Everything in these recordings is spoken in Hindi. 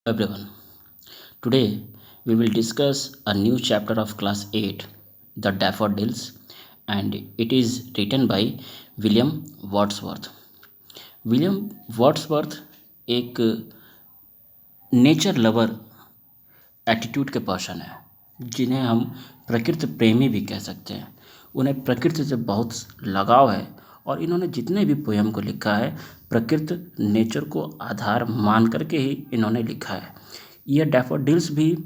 everyone. Today we will discuss a new chapter of class 8, The Daffodils, and it is written by William Wordsworth. William Wordsworth एक नेचर लवर एटीट्यूड के पर्सन है, जिन्हें हम प्रकृति प्रेमी भी कह सकते हैं। उन्हें प्रकृति से बहुत लगाव है और इन्होंने जितने भी पोयम को लिखा है प्रकृति नेचर को आधार मान करके ही इन्होंने लिखा है। यह डैफोडिल्स भी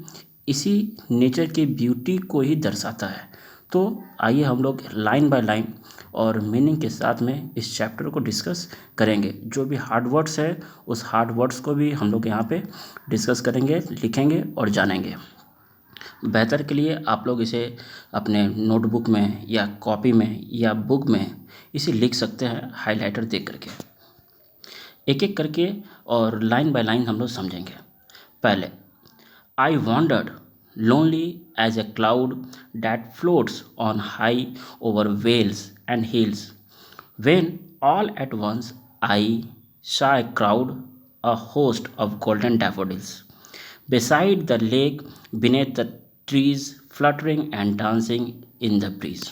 इसी नेचर की ब्यूटी को ही दर्शाता है। तो आइए हम लोग लाइन बाय लाइन और मीनिंग के साथ में इस चैप्टर को डिस्कस करेंगे। जो भी हार्ड वर्ड्स है उस हार्ड वर्ड्स को भी हम लोग यहाँ पे डिस्कस करेंगे, लिखेंगे और जानेंगे। बेहतर के लिए आप लोग इसे अपने नोटबुक में या कॉपी में या बुक में इसे लिख सकते हैं हाइलाइटर देख करके, एक एक करके और लाइन बाय लाइन हम लोग समझेंगे। पहले, आई wandered lonely as a cloud that floats on high over vales and hills, when all at once I saw a crowd, a host of golden daffodils, beside the lake, beneath the trees, fluttering and dancing in the breeze.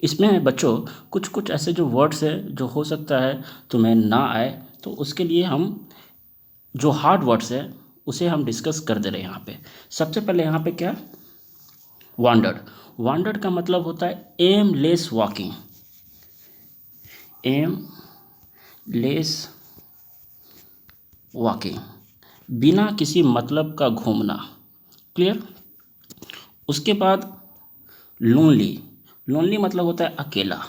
इसमें बच्चों कुछ कुछ ऐसे जो वर्ड्स है जो हो सकता है तुम्हें ना आए, तो उसके लिए हम जो हार्ड वर्ड्स है उसे हम डिस्कस कर दे रहे हैं यहाँ पे। सबसे पहले यहाँ पे क्या, वांडर्ड। वांडर्ड का मतलब होता है aimless walking, aimless walking, बिना किसी मतलब का घूमना। क्लियर। उसके बाद लोनली, लोनली मतलब होता है अकेला।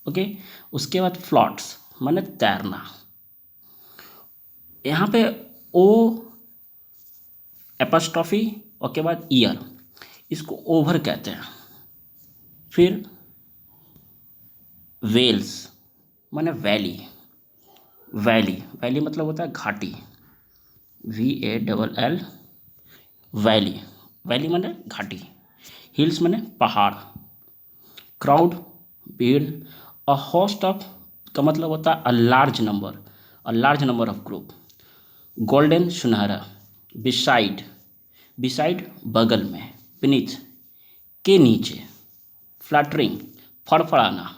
ओके। उसके बाद फ्लॉट्स माने तैरना। यहाँ पे ओ एपस्ट्रॉफी और के बाद ईयर, इसको ओवर कहते हैं। फिर वेल्स माने वैली, वैली, वैली मतलब होता है घाटी, VALL, वैली, वैली माने घाटी। हिल्स माने पहाड़। क्राउड भीड़। अ होस्ट ऑफ का मतलब होता है a large number, a large number of group. Golden सुनहरा। बिसाइड, बिसाइड बगल में। बीनीथ के नीचे। फ्लैटरिंग फड़फड़ाना।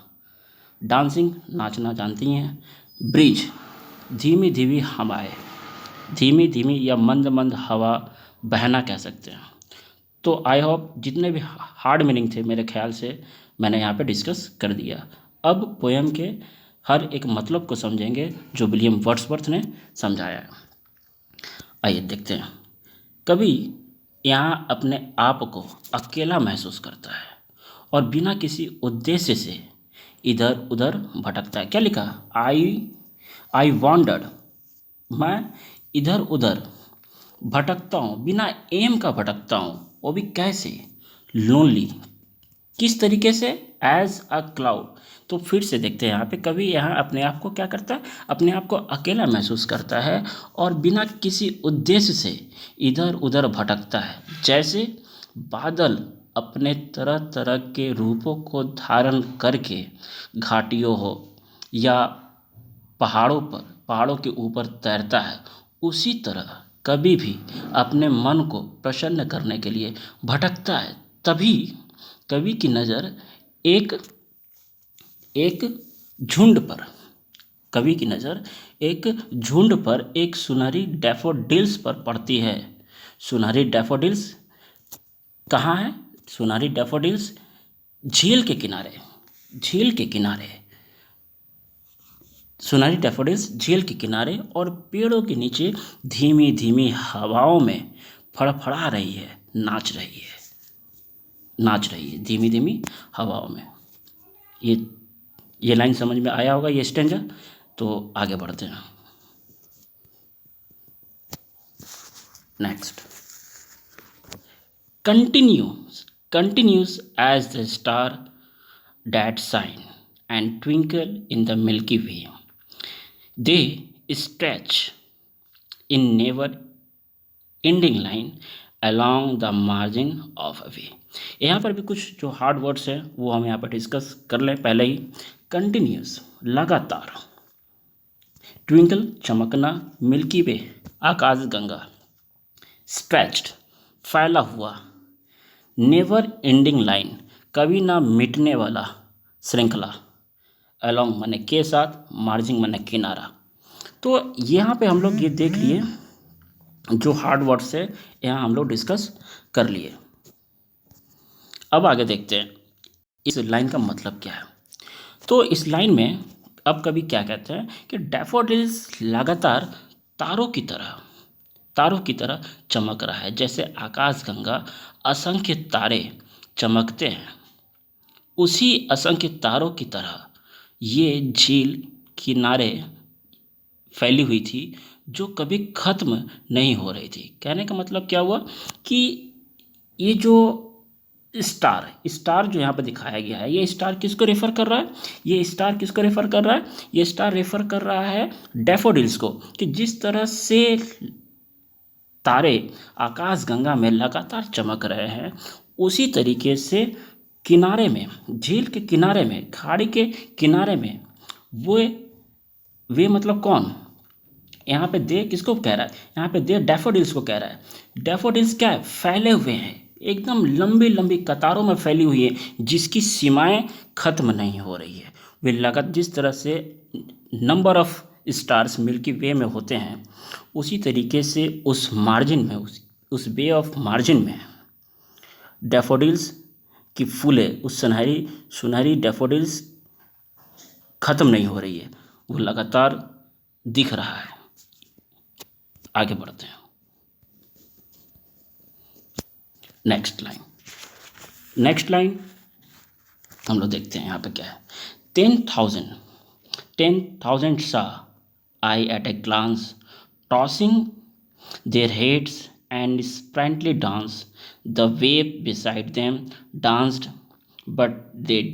डांसिंग नाचना, जानती हैं। ब्रिज धीमी धीमी हवाएं, धीमी धीमी या मंद मंद हवा बहना कह सकते हैं। तो आई होप जितने भी हार्ड मीनिंग थे मेरे ख्याल से मैंने यहाँ पे डिस्कस कर दिया। अब पोएम के हर एक मतलब को समझेंगे जो विलियम वर्ड्सवर्थ ने समझाया है। आइए देखते हैं। कवि यहाँ अपने आप को अकेला महसूस करता है और बिना किसी उद्देश्य से इधर उधर भटकता है। क्या लिखा, आई वॉन्डर्ड, मैं इधर उधर भटकता हूँ, बिना एम का भटकता हूँ, वो भी कैसे, लोनली, किस तरीके से, एज अ क्लाउड। तो फिर से देखते हैं यहाँ पे कवि यहाँ अपने आप को क्या करता है, अपने आप को अकेला महसूस करता है और बिना किसी उद्देश्य से इधर उधर भटकता है, जैसे बादल अपने तरह तरह के रूपों को धारण करके घाटियों हो या पहाड़ों पर, पहाड़ों के ऊपर तैरता है, उसी तरह कभी भी अपने मन को प्रसन्न करने के लिए भटकता है। तभी कवि की नज़र एक एक झुंड पर, कवि की नज़र एक झुंड पर, एक सुनहरी डैफोडिल्स पर पड़ती है। सुनहरी डैफोडिल्स कहाँ है, सुनहरी डैफोडिल्स झील के किनारे, झील के किनारे, सुनहरी डैफोडिल्स झील के किनारे और पेड़ों के नीचे धीमी धीमी हवाओं में फड़फड़ा रही है, नाच रही है, नाच रही है धीमी धीमी हवाओं में। ये लाइन समझ में आया होगा, ये स्टेंजा। तो आगे बढ़ते हैं। Next, continuous as the star that shine and twinkle in the Milky Way, they stretch in never ending line along the margin of a way। यहाँ पर भी कुछ जो हार्ड वर्ड्स हैं वो हम यहाँ पर डिस्कस कर लें पहले ही। कंटिन्यूस लगातार, ट्विंकल चमकना, मिल्की वे आकाश गंगा, स्ट्रेच्ड फैला हुआ, नेवर एंडिंग लाइन कभी ना मिटने वाला श्रृंखला, अलोंग माने के साथ, मार्जिंग माने किनारा। तो यहाँ पे हम लोग ये देख लिए जो हार्ड वर्ड्स है, यहाँ हम लोग डिस्कस कर लिए। अब आगे देखते हैं इस लाइन का मतलब क्या है। तो इस लाइन में अब कभी क्या कहते हैं कि डैफोडिल्स लगातार तारों की तरह तारों की तरह चमक रहा है, जैसे आकाशगंगा असंख्य तारे चमकते हैं, उसी असंख्य तारों की तरह ये झील किनारे फैली हुई थी जो कभी ख़त्म नहीं हो रही थी। कहने का मतलब क्या हुआ कि ये जो स्टार स्टार जो यहाँ पर दिखाया गया है, ये स्टार किसको रेफर कर रहा है, ये स्टार किसको रेफर कर रहा है, ये स्टार रेफर कर रहा है डैफोडिल्स को, कि जिस तरह से तारे आकाश गंगा में लगातार चमक रहे हैं, उसी तरीके से किनारे में, झील के किनारे में, खाड़ी के किनारे में वो वे मतलब कौन, यहाँ पे दे किसको कह रहा है, यहाँ पे दे डैफोडिल्स को कह रहा है। डैफोडिल्स क्या है, फैले हुए हैं, एकदम लंबी लंबी कतारों में फैली हुई है, जिसकी सीमाएं खत्म नहीं हो रही है। वे लगातार जिस तरह से नंबर ऑफ स्टार्स मिल्की वे में होते हैं, उसी तरीके से उस मार्जिन में, उस वे ऑफ मार्जिन में डैफोडिल्स की फूलें, उस सुनहरी सुनहरी डैफोडिल्स खत्म नहीं हो रही है, वो लगातार दिख रहा है। आगे बढ़ते हैं नेक्स्ट लाइन हम लोग देखते हैं यहाँ पे क्या है। 10,000 saw I at a glance, tossing their heads and sprightly dance. The wave beside them danced, but they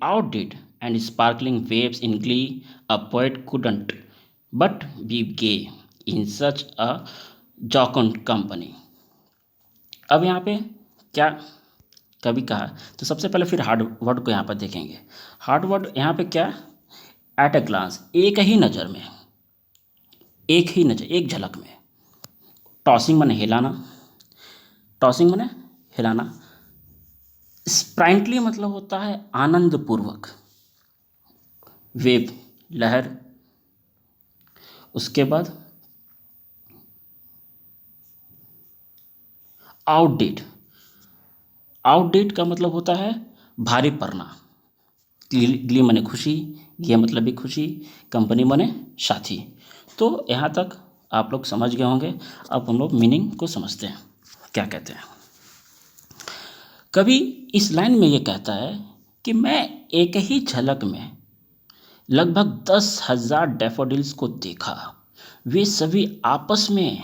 outdid, and sparkling waves in glee. A poet couldn't but be gay in such a jocund company. अब यहाँ पे क्या कभी कहा, तो सबसे पहले फिर हार्ड वर्ड को यहाँ पर देखेंगे। हार्ड वर्ड यहाँ पे क्या, एट ए ग्लांस, एक ही नज़र में, एक झलक में। टॉसिंग माने हिलाना, स्प्राइंटली मतलब होता है आनंद पूर्वक, वेव लहर, उसके बाद आउटडेट का मतलब होता है भारी पड़ना, ग्ली माने खुशी, ये मतलब भी खुशी, कंपनी माने साथी। तो यहाँ तक आप लोग समझ गए होंगे। अब हम लोग मीनिंग को समझते हैं क्या कहते हैं। कभी इस लाइन में ये कहता है कि मैं एक ही झलक में लगभग 10,000 डैफोडिल्स को देखा। वे सभी आपस में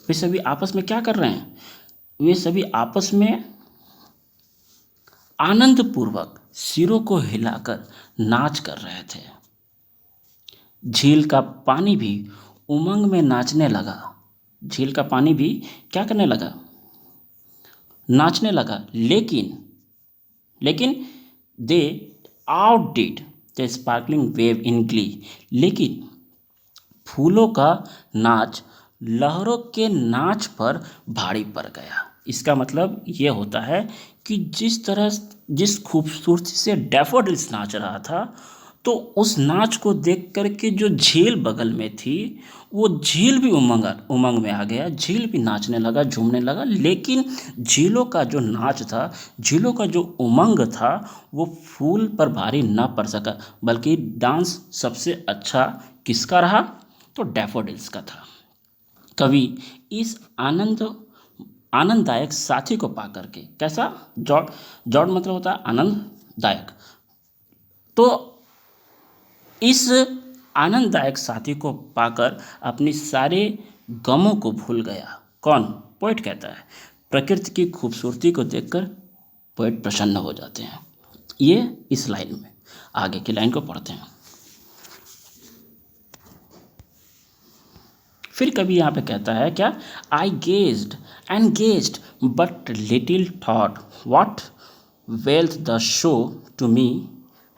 क्या कर रहे हैं, वे सभी आपस में आनंदपूर्वक सिरों को हिलाकर नाच कर रहे थे। झील का पानी भी उमंग में नाचने लगा, झील का पानी भी क्या करने लगा, नाचने लगा। लेकिन they outdid the sparkling wave in glee, लेकिन फूलों का नाच लहरों के नाच पर भारी पड़ गया। इसका मतलब ये होता है कि जिस खूबसूरती से डैफोडिल्स नाच रहा था, तो उस नाच को देख कर के जो झील बगल में थी, वो झील भी उमंग में आ गया, झील भी नाचने लगा, झूमने लगा। लेकिन झीलों का जो नाच था, झीलों का जो उमंग था, वो फूल पर भारी न पड़ सका, बल्कि डांस सबसे अच्छा किसका रहा, तो डैफोडिल्स का था। कवि इस आनंददायक साथी को पा करके, कैसा, जॉड मतलब होता है आनंददायक, तो इस आनंददायक साथी को पाकर अपनी सारे गमों को भूल गया। कौन, पोएट कहता है। प्रकृति की खूबसूरती को देखकर पोएट प्रसन्न हो जाते हैं। ये इस लाइन में। आगे की लाइन को पढ़ते हैं। फिर कभी यहाँ पे कहता है क्या, I gazed and gazed but little thought what wealth the show to me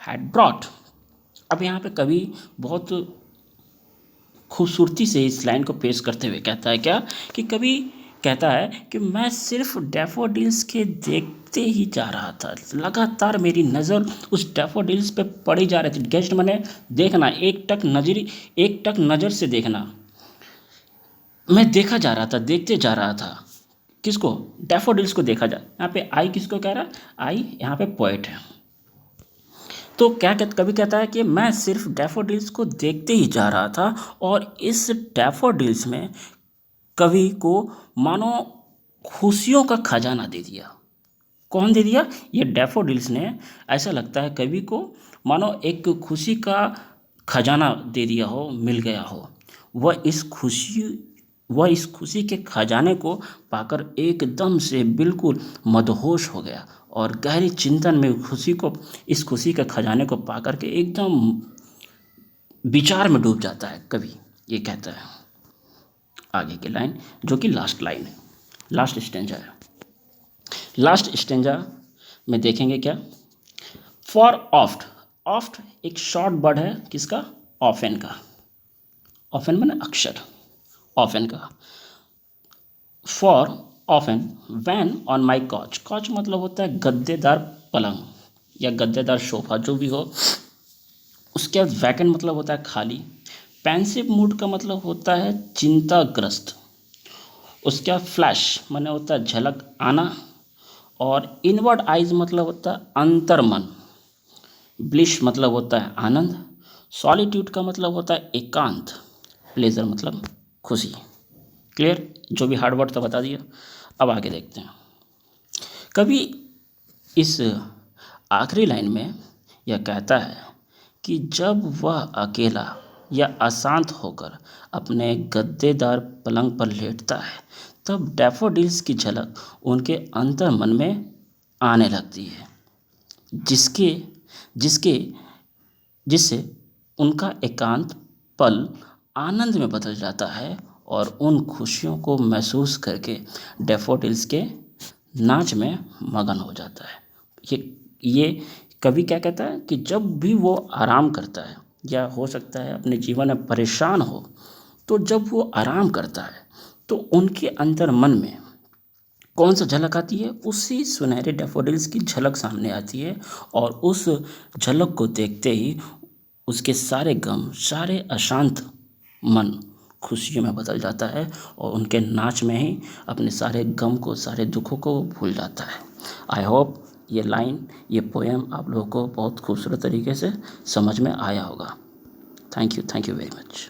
had brought. अब यहाँ पे कवि बहुत खूबसूरती से इस लाइन को पेश करते हुए कहता है क्या, कि कवि कहता है कि मैं सिर्फ डैफोडिल्स के देखते ही जा रहा था, लगातार मेरी नज़र उस डैफोडिल्स पे पड़ी जा रही थी। गेस्ट माने देखना, एक टक नज़र से देखना। मैं देखा जा रहा था, देखते जा रहा था। किसको? डैफोडिल्स को देखा जा। यहाँ पे आई किसको कह रहा है? आई यहाँ पे पोएट है। तो कवि कहता है कि मैं सिर्फ डैफोडिल्स को देखते ही जा रहा था और इस डैफोडिल्स में कवि को मानो खुशियों का खजाना दे दिया। कौन दे दिया? ये डैफोडिल्स ने। ऐसा लगता है कवि को मानो एक खुशी का खजाना दे दिया हो, मिल गया हो। वह इस खुशी के खजाने को पाकर एकदम से बिल्कुल मदहोश हो गया और गहरी चिंतन में इस खुशी के खजाने को पाकर के एकदम विचार में डूब जाता है कवि। ये कहता है आगे की लाइन, जो कि लास्ट लाइन है, लास्ट स्टेंजा है। लास्ट स्टेंजा में देखेंगे क्या, फॉर ऑफ्ट। ऑफ्ट एक शॉर्ट वर्ड है किसका? ऑफेन का। ऑफेन माने अक्सर, ऑफेन का। For often when on my couch. Couch मतलब होता है गद्देदार पलंग या गद्देदार सोफा, जो भी हो। उसके बाद वैकेंट मतलब होता है खाली। पेंसिव मूड का मतलब होता है चिंताग्रस्त। उसके बाद फ्लैश माने होता है झलक आना। और इनवर्ड आइज मतलब होता है अंतर्मन। ब्लिश मतलब होता है आनंद। सॉलिट्यूड का मतलब होता है एकांत। प्लेजर मतलब खुशी। क्लियर? जो भी हार्ड वर्ड था बता दिया। अब आगे देखते हैं। कभी इस आखिरी लाइन में यह कहता है कि जब वह अकेला या अशांत होकर अपने गद्देदार पलंग पर लेटता है, तब डैफोडिल्स की झलक उनके अंतर मन में आने लगती है, जिसके जिसके जिससे उनका एकांत पल आनंद में बदल जाता है और उन खुशियों को महसूस करके डैफोडिल्स के नाच में मगन हो जाता है। ये कवि क्या कहता है कि जब भी वो आराम करता है या हो सकता है अपने जीवन में परेशान हो, तो जब वो आराम करता है तो उनके अंतर मन में कौन सा झलक आती है? उसी सुनहरे डैफोडिल्स की झलक सामने आती है और उस झलक को देखते ही उसके सारे गम, सारे अशांत मन खुशियों में बदल जाता है और उनके नाच में ही अपने सारे गम को, सारे दुखों को भूल जाता है। आई होप ये लाइन, ये पोएम आप लोगों को बहुत खूबसूरत तरीके से समझ में आया होगा। Thank you very much.